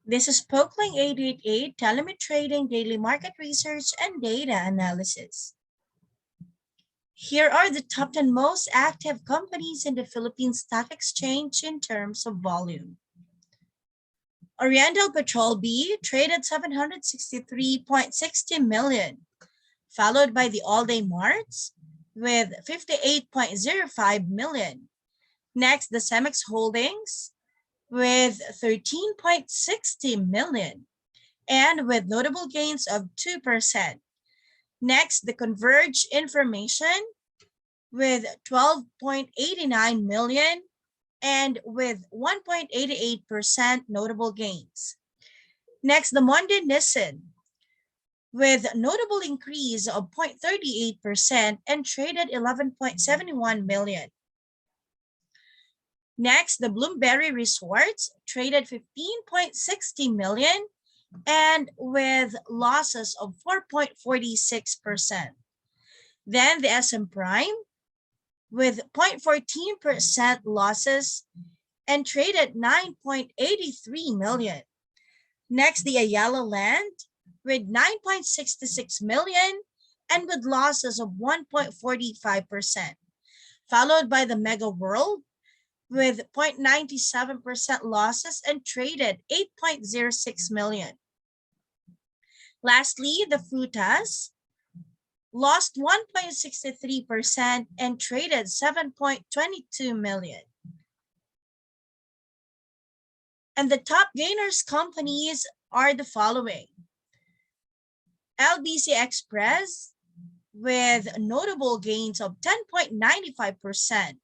This is Pokling 888 Telemetrading Daily Market Research and Data Analysis. Here are the top 10 most active companies in the Philippine Stock Exchange in terms of volume. Oriental Petrol B traded 763.60 million, followed by the all-day Marts with 58.05 million. Next, the Cemex Holdings with 13.60 million and with notable gains of 2%. Next, the Converge Information with 12.89 million and with 1.88% notable gains. Next, the Monde Nissin with notable increase of 0.38% and traded 11.71 million. Next, the Bloomberry Resorts traded 15.60 million and with losses of 4.46%. Then the SM Prime with 0.14% losses and traded 9.83 million. Next, the Ayala Land with 9.66 million and with losses of 1.45%, followed by the Mega World with 0.97% losses and traded 8.06 million. Lastly, the Frutas lost 1.63% and traded 7.22 million. And the top gainers companies are the following. LBC Express with notable gains of 10.95%.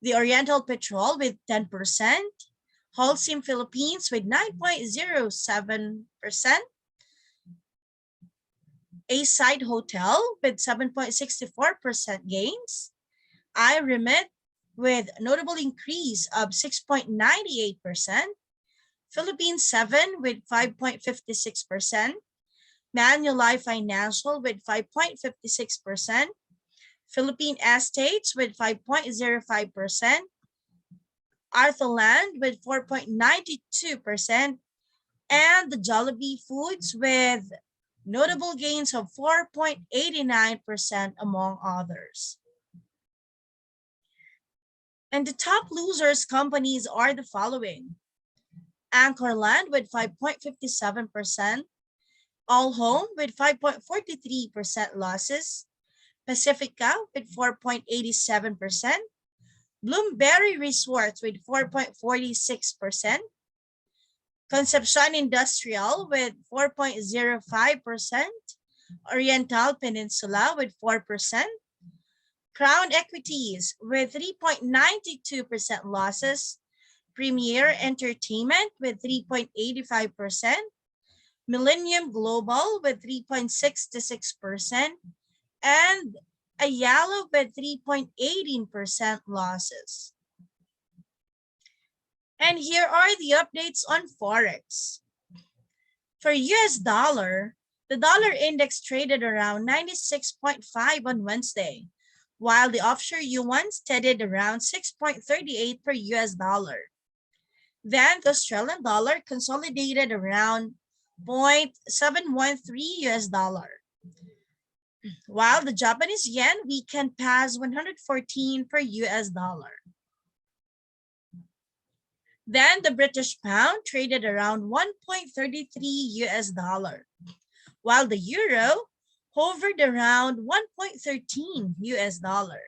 The Oriental Petrol with 10%. Holcim Philippines with 9.07%. A Side Hotel with 7.64% gains. iRemit with notable increase of 6.98%. Philippine 7 with 5.56%. Manulife Financial with 5.56%. Philippine Estates with 5.05%. Arthurland with 4.92%. And the Jollibee Foods with notable gains of 4.89% among others. And the top losers companies are the following. Anchorland with 5.57%, All Home with 5.43% losses, Pacifica with 4.87%, Bloomberry Resorts with 4.46%, Concepcion Industrial with 4.05%, Oriental Peninsula with 4%, Crown Equities with 3.92% losses, Premier Entertainment with 3.85%, Millennium Global with 3.66%, and Ayala with 3.18% losses. And here are the updates on Forex. For US dollar, the dollar index traded around 96.5 on Wednesday, while the offshore yuan steadied around 6.38 per US dollar. Then the Australian dollar consolidated around 0.713 US dollar, while the Japanese yen weakened past 114 per US dollar. Then the British pound traded around 1.33 US dollar, while the euro hovered around 1.13 US dollar.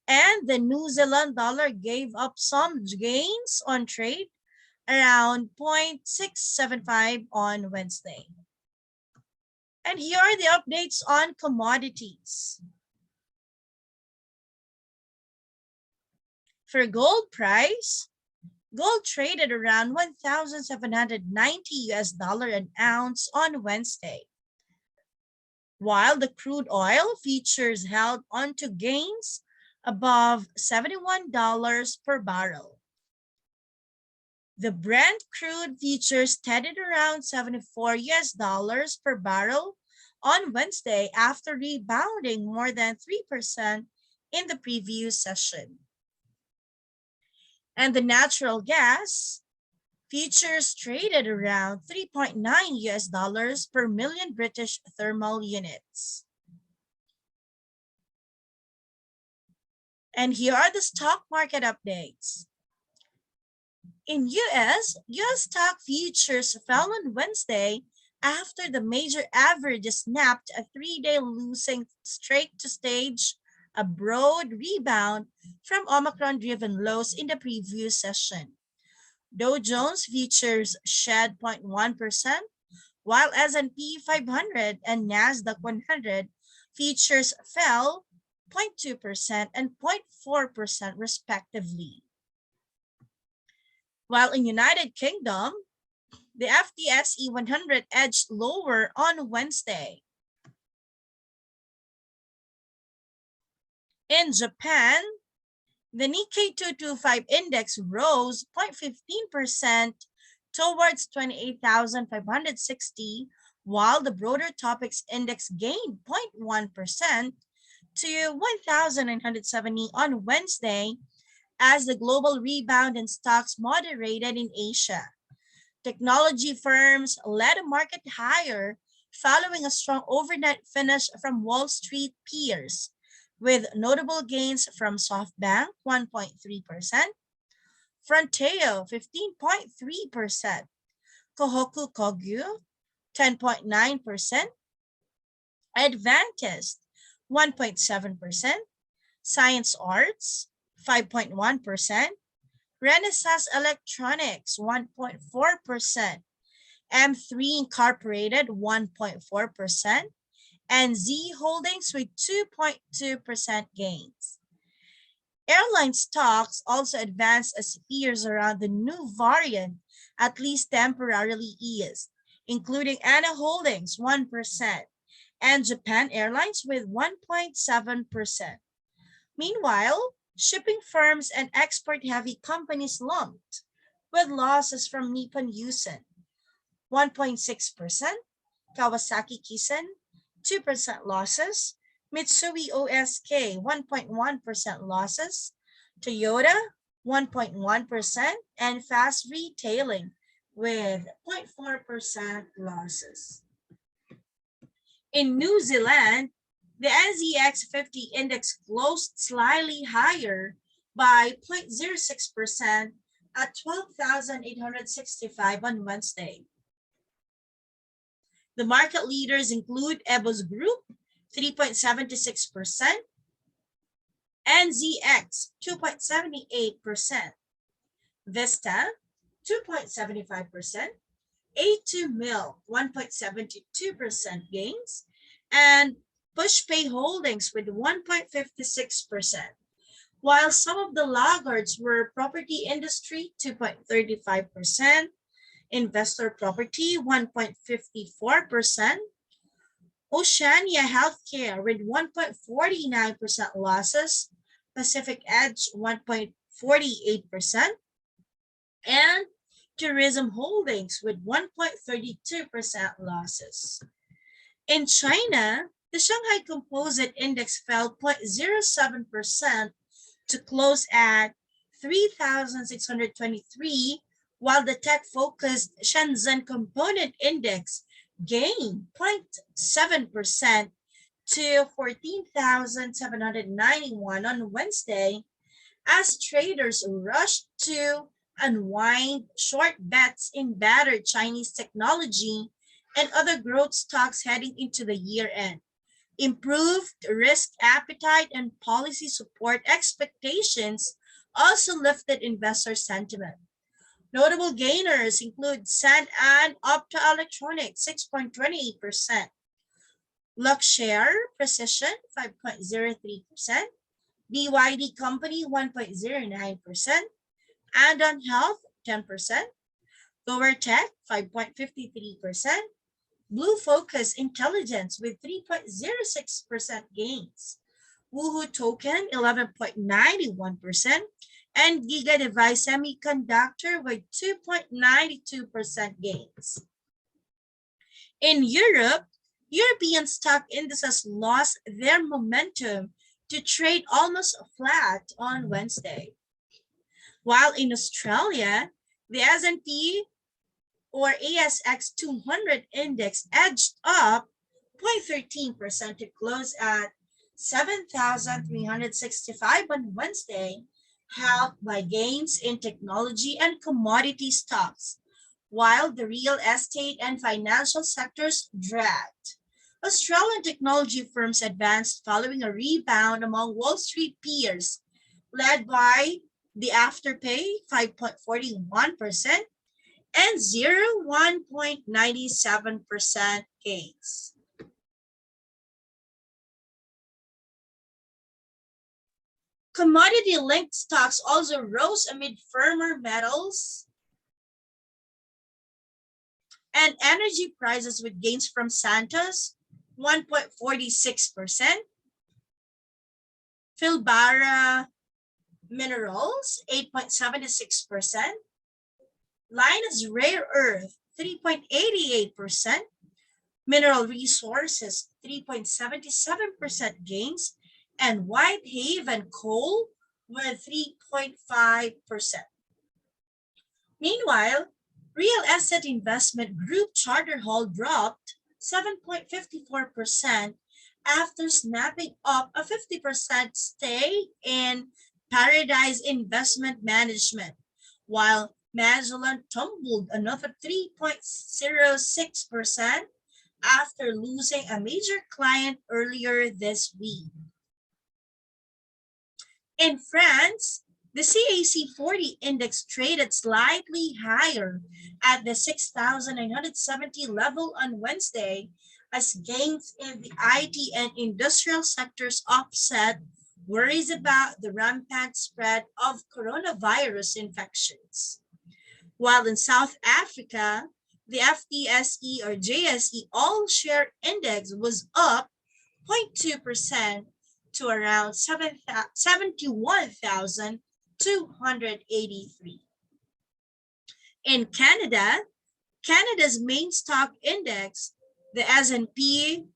And the New Zealand dollar gave up some gains on trade around 0.675 on Wednesday. And here are the updates on commodities. For gold price, gold traded around 1,790 US dollar an ounce on Wednesday, while the crude oil futures held onto gains above $71 per barrel. The Brent crude futures steadied around 74 US dollars per barrel on Wednesday after rebounding more than 3% in the previous session. And the natural gas Futures traded around 3.9 US dollars per million British thermal units. And here are the stock market updates. In US stock futures fell on Wednesday after the major averages snapped a 3-day losing streak to stage a broad rebound from Omicron-driven lows in the previous session. Dow Jones futures shed 0.1%, while S&P 500 and Nasdaq 100 futures fell 0.2% and 0.4% respectively. While in United Kingdom, the FTSE 100 edged lower on Wednesday. In Japan, the Nikkei 225 index rose 0.15% towards 28,560, while the broader Topix index gained 0.1% to 1,970 on Wednesday as the global rebound in stocks moderated in Asia. Technology firms led the market higher following a strong overnight finish from Wall Street peers, with notable gains from SoftBank 1.3%, Fronteo 15.3%, Kohoku Kogyo 10.9%, Advantest 1.7%, Science Arts 5.1%, Renaissance Electronics 1.4%, M3 Incorporated 1.4%, and Z Holdings with 2.2% gains. Airline stocks also advanced as fears around the new variant at least temporarily eased, including ANA Holdings 1% and Japan Airlines with 1.7%. Meanwhile, shipping firms and export-heavy companies slumped, with losses from Nippon Yusen 1.6%, Kawasaki Kisen 2% losses, Mitsui OSK 1.1% losses, Toyota 1.1%, and Fast Retailing with 0.4% losses. In New Zealand, the NZX 50 index closed slightly higher by 0.06% at 12,865 on Wednesday. The market leaders include EBOS Group, 3.76%, NZX, 2.78%, Vista, 2.75%, A2 Mill, 1.72% gains, and Pushpay Holdings with 1.56%, while some of the laggards were property industry, 2.35%, investor property, 1.54%, Oceania Healthcare with 1.49% losses, Pacific Edge 1.48%, and Tourism Holdings with 1.32% losses. In China, the Shanghai Composite Index fell 0.07% to close at 3,623, while the tech-focused Shenzhen Component Index gained 0.7% to 14,791 on Wednesday as traders rushed to unwind short bets in battered Chinese technology and other growth stocks heading into the year-end. Improved risk appetite and policy support expectations also lifted investor sentiment. Notable gainers include San'an Optoelectronics 6.28%, Luxshare Precision 5.03%, BYD Company 1.09%, Andon Health 10%, GoverTech 5.53%, Blue Focus Intelligence with 3.06% gains, Woohoo Token 11.91%, and Giga Device Semiconductor with 2.92% gains. In Europe, European stock indices lost their momentum to trade almost flat on Wednesday. While in Australia, The S&P or ASX 200 index edged up 0.13% to close at 7,365 on Wednesday, helped by gains in technology and commodity stocks, while the real estate and financial sectors dragged. Australian technology firms advanced following a rebound among Wall Street peers, led by the Afterpay 5.41% and 1.97% gains. Commodity-linked stocks also rose amid firmer metals and energy prices with gains from Santos 1.46%, Pilbara Minerals 8.76%, Linus Rare Earth 3.88%, Mineral Resources 3.77% gains, and Whitehaven Coal with 3.5%. Meanwhile, real asset investment group Charter Hall dropped 7.54% after snapping up a 50% stake in Paradise Investment Management, while Magellan tumbled another 3.06% after losing a major client earlier this week. In France, the CAC 40 index traded slightly higher at the 6,970 level on Wednesday as gains in the IT and industrial sectors offset worries about the rampant spread of coronavirus infections. While in South Africa, the FTSE or JSE All Share Index was up 0.2% to around 71,283. In Canada, Canada's main stock index, the S&P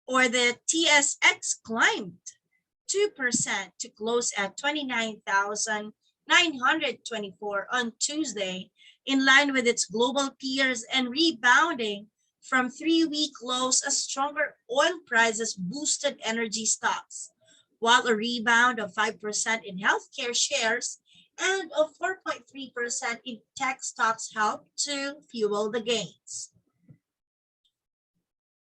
or the TSX, climbed 2% to close at 29,924 on Tuesday, in line with its global peers and rebounding from 3-week lows as stronger oil prices boosted energy stocks, while a rebound of 5% in healthcare shares and of 4.3% in tech stocks helped to fuel the gains.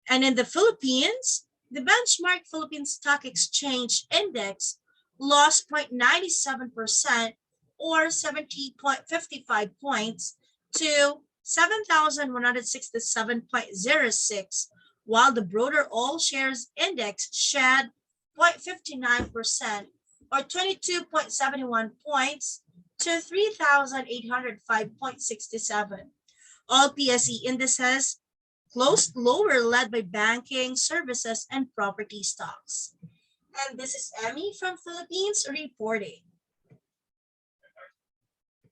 And in the Philippines, the benchmark Philippine Stock Exchange Index lost 0.97% or 70.55 points to 7,167.06, while the broader All Shares Index shed 0.59% or 22.71 points to 3,805.67. All PSE indices closed lower, led by banking, services, and property stocks. And this is Emmy from Philippines reporting.